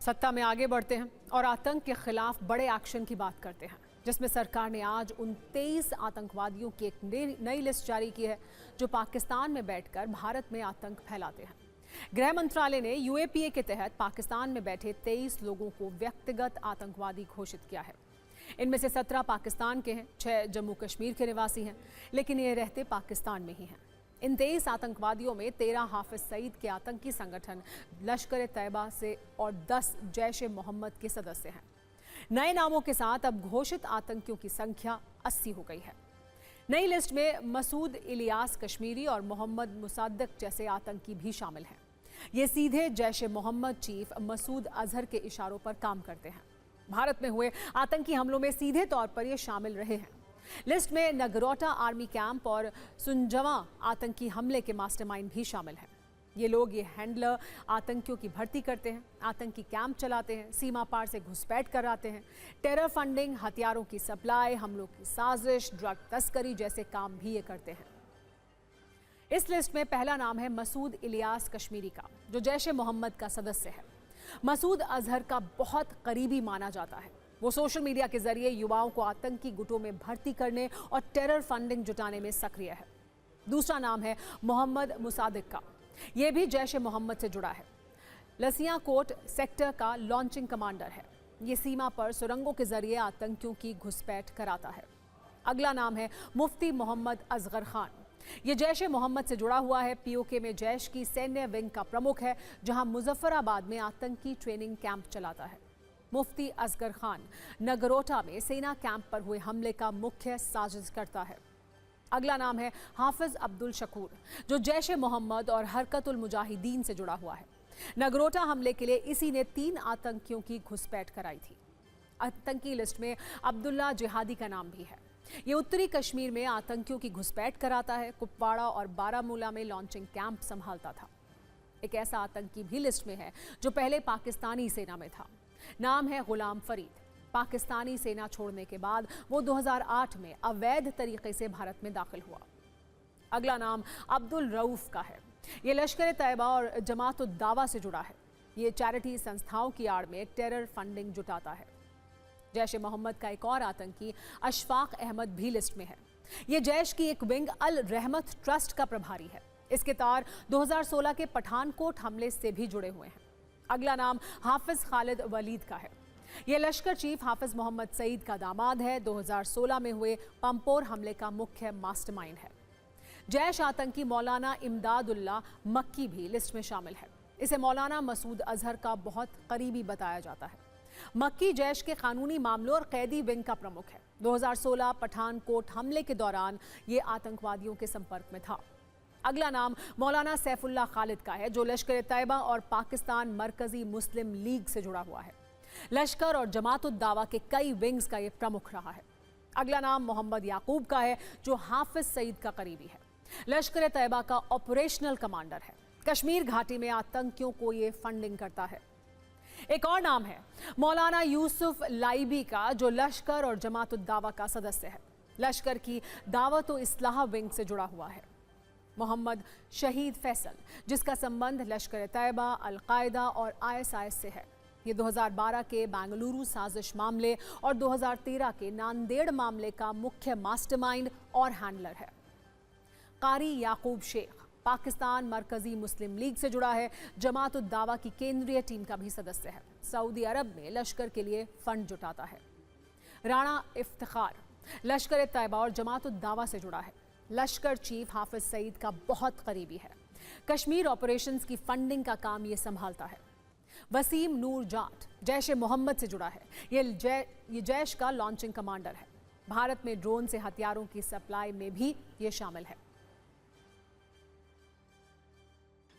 सत्ता में आगे बढ़ते हैं और आतंक के खिलाफ बड़े एक्शन की बात करते हैं, जिसमें सरकार ने आज उन 23 आतंकवादियों की एक नई लिस्ट जारी की है जो पाकिस्तान में बैठकर भारत में आतंक फैलाते हैं। गृह मंत्रालय ने यूएपीए के तहत पाकिस्तान में बैठे 23 लोगों को व्यक्तिगत आतंकवादी घोषित किया है। इनमें से 17 पाकिस्तान के हैं, 6 जम्मू कश्मीर के निवासी हैं, लेकिन ये रहते पाकिस्तान में ही हैं। इन 23 आतंकवादियों में 13 हाफिज सईद के आतंकी संगठन लश्कर तैयबा से और 10 जैश ए मोहम्मद के सदस्य हैं। नए नामों के साथ अब घोषित आतंकियों की संख्या 80 हो गई है। नई लिस्ट में मसूद इलियास कश्मीरी और मोहम्मद मुसाद्दिक जैसे आतंकी भी शामिल हैं। ये सीधे जैश ए मोहम्मद चीफ मसूद अजहर के इशारों पर काम करते हैं। भारत में हुए आतंकी हमलों में सीधे तौर पर ये शामिल रहे हैं। लिस्ट में नगरोटा आर्मी कैंप और सुनजवा आतंकी हमले के मास्टरमाइंड भी शामिल हैं। ये लोग ये हैंडलर आतंकियों की भर्ती करते हैं, आतंकी कैंप चलाते हैं, सीमा पार से घुसपैठ कराते हैं, टेरर फंडिंग, हथियारों की सप्लाई, हमलों की साजिश, ड्रग तस्करी जैसे काम भी ये करते हैं। इस लिस्ट में पहला नाम है मसूद इलियास कश्मीरी का, जो जैश ए मोहम्मद का सदस्य है। मसूद अजहर का बहुत करीबी माना जाता है। वो सोशल मीडिया के जरिए युवाओं को आतंकी गुटों में भर्ती करने और टेरर फंडिंग जुटाने में सक्रिय है। दूसरा नाम है मोहम्मद मुसादिक का। ये भी जैश ए मोहम्मद से जुड़ा है। लसिया कोट सेक्टर का लॉन्चिंग कमांडर है। ये सीमा पर सुरंगों के जरिए आतंकियों की घुसपैठ कराता है। अगला नाम है मुफ्ती मोहम्मद असगर खान। ये जैश ए मोहम्मद से जुड़ा हुआ है। पीओके में जैश की सैन्य विंग का प्रमुख है, जहां मुजफ्फराबाद में आतंकी ट्रेनिंग कैंप चलाता है। मुफ्ती असगर खान नगरोटा में सेना कैंप पर हुए हमले का मुख्य साजिश करता है। अगला नाम है हाफिज अब्दुल शकूर, जो जैश ए मोहम्मद और हरकतुल मुजाहिदीन से जुड़ा हुआ है। नगरोटा हमले के लिए इसी ने 3 आतंकियों की घुसपैठ कराई थी। आतंकी लिस्ट में अब्दुल्ला जिहादी का नाम भी है। ये उत्तरी कश्मीर में आतंकियों की घुसपैठ कराता है। कुपवाड़ा और बारामूला में लॉन्चिंग कैंप संभालता था। एक ऐसा आतंकी भी लिस्ट में है जो पहले पाकिस्तानी सेना में था। नाम है गुलाम फरीद। पाकिस्तानी सेना छोड़ने के बाद वो 2008 में अवैध तरीके से भारत में दाखिल हुआ। अगला नाम अब्दुल रऊफ का है। ये लश्कर तैयबा और जमात उद दावा से जुड़ा है। ये चैरिटी संस्थाओं की आड़ में टेरर फंडिंग जुटाता है। जैश ए मोहम्मद का एक और आतंकी अशफाक अहमद भी लिस्ट में है। ये जैश की एक विंग अल रहमत ट्रस्ट का प्रभारी है। इसके तार 2016 के पठानकोट हमले से भी जुड़े हुए हैं। अगला नाम हाफिज खालिद वलीद का है। यह लश्कर चीफ हाफिज मोहम्मद सईद का दामाद है। 2016 में हुए पंपोर हमले का मुख्य मास्टरमाइंड है। जैश आतंकी मौलाना इमदादुल्ला मक्की भी लिस्ट में शामिल है। इसे मौलाना मसूद अजहर का बहुत करीबी बताया जाता है। मक्की जैश के कानूनी मामलों और कैदी विंग का प्रमुख है। 2016 पठानकोट हमले के दौरान ये आतंकवादियों के संपर्क में था। अगला नाम मौलाना सैफुल्ला खालिद का है, जो लश्कर तैयबा और पाकिस्तान मरकजी मुस्लिम लीग से जुड़ा हुआ है। लश्कर और जमात उद दावा के कई विंग्स का ये प्रमुख रहा है। अगला नाम मोहम्मद याकूब का है, जो हाफिज सईद का करीबी है। लश्कर तैयबा का ऑपरेशनल कमांडर है। कश्मीर घाटी में आतंकियों को ये फंडिंग करता है। एक और नाम है मौलाना यूसुफ लाइबी का, जो लश्कर और जमात उद दावा का सदस्य है। लश्कर की दावत व इस्लाह विंग से जुड़ा हुआ है। मोहम्मद शहीद फैसल, जिसका संबंध लश्कर तैयबा, अल-कायदा और ISIS से है। ये 2012 के बेंगलुरु साजिश मामले और 2013 के नांदेड़ मामले का मुख्य मास्टरमाइंड और हैंडलर है। कारी याकूब शेख पाकिस्तान मरकजी मुस्लिम लीग से जुड़ा है। जमात उद दावा की केंद्रीय टीम का भी सदस्य है। सऊदी अरब में लश्कर के लिए फंड जुटाता है। राणा इफ्तिखार लश्कर तैयबा और जमात उद दावा से जुड़ा है। लश्कर चीफ हाफिज सईद का बहुत करीबी है। कश्मीर ऑपरेशंस की फंडिंग का काम ये संभालता है। वसीम नूर जाट जैश ए मोहम्मद से जुड़ा है। ये जैश का लॉन्चिंग कमांडर है। भारत में ड्रोन से हथियारों की सप्लाई में भी ये शामिल है।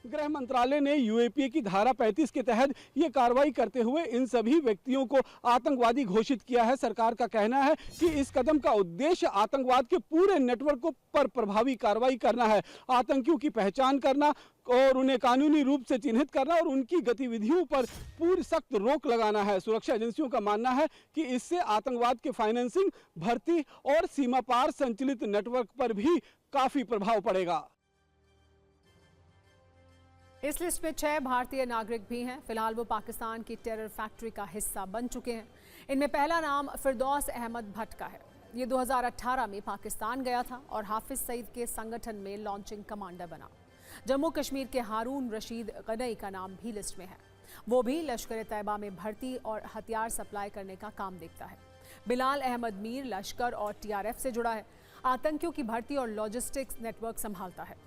गृह मंत्रालय ने यूएपीए की धारा 35 के तहत ये कार्रवाई करते हुए इन सभी व्यक्तियों को आतंकवादी घोषित किया है। सरकार का कहना है कि इस कदम का उद्देश्य आतंकवाद के पूरे नेटवर्क पर प्रभावी कार्रवाई करना है। आतंकियों की पहचान करना और उन्हें कानूनी रूप से चिन्हित करना और उनकी गतिविधियों पर पूरी सख्त रोक लगाना है। सुरक्षा एजेंसियों का मानना है कि इससे आतंकवाद के फाइनेंसिंग, भर्ती और सीमा पार संचालित नेटवर्क पर भी काफी प्रभाव पड़ेगा। इस लिस्ट में 6 भारतीय नागरिक भी हैं। फिलहाल वो पाकिस्तान की टेरर फैक्ट्री का हिस्सा बन चुके हैं। इनमें पहला नाम फिरदौस अहमद भट्ट का है। ये 2018 में पाकिस्तान गया था और हाफिज सईद के संगठन में लॉन्चिंग कमांडर बना। जम्मू कश्मीर के हारून रशीद गनई का नाम भी लिस्ट में है। वो भी लश्कर तैयबा में भर्ती और हथियार सप्लाई करने का काम देखता है। बिलाल अहमद मीर लश्कर और TRF से जुड़ा है। आतंकियों की भर्ती और लॉजिस्टिक्स नेटवर्क संभालता है।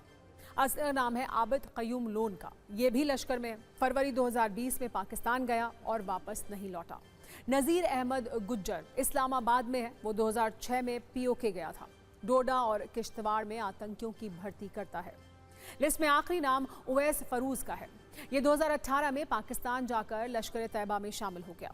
असली नाम है आबिद कयूम लोन का। ये भी लश्कर में है। फरवरी 2020 में पाकिस्तान गया और वापस नहीं लौटा। नज़ीर अहमद गुज्जर इस्लामाबाद में है। वो 2006 में POK गया था। डोडा और किश्तवाड़ में आतंकियों की भर्ती करता है। लिस्ट में आखिरी नाम उवैस फरूज का है। ये 2018 में पाकिस्तान जाकर लश्कर तैयबा में शामिल हो गया।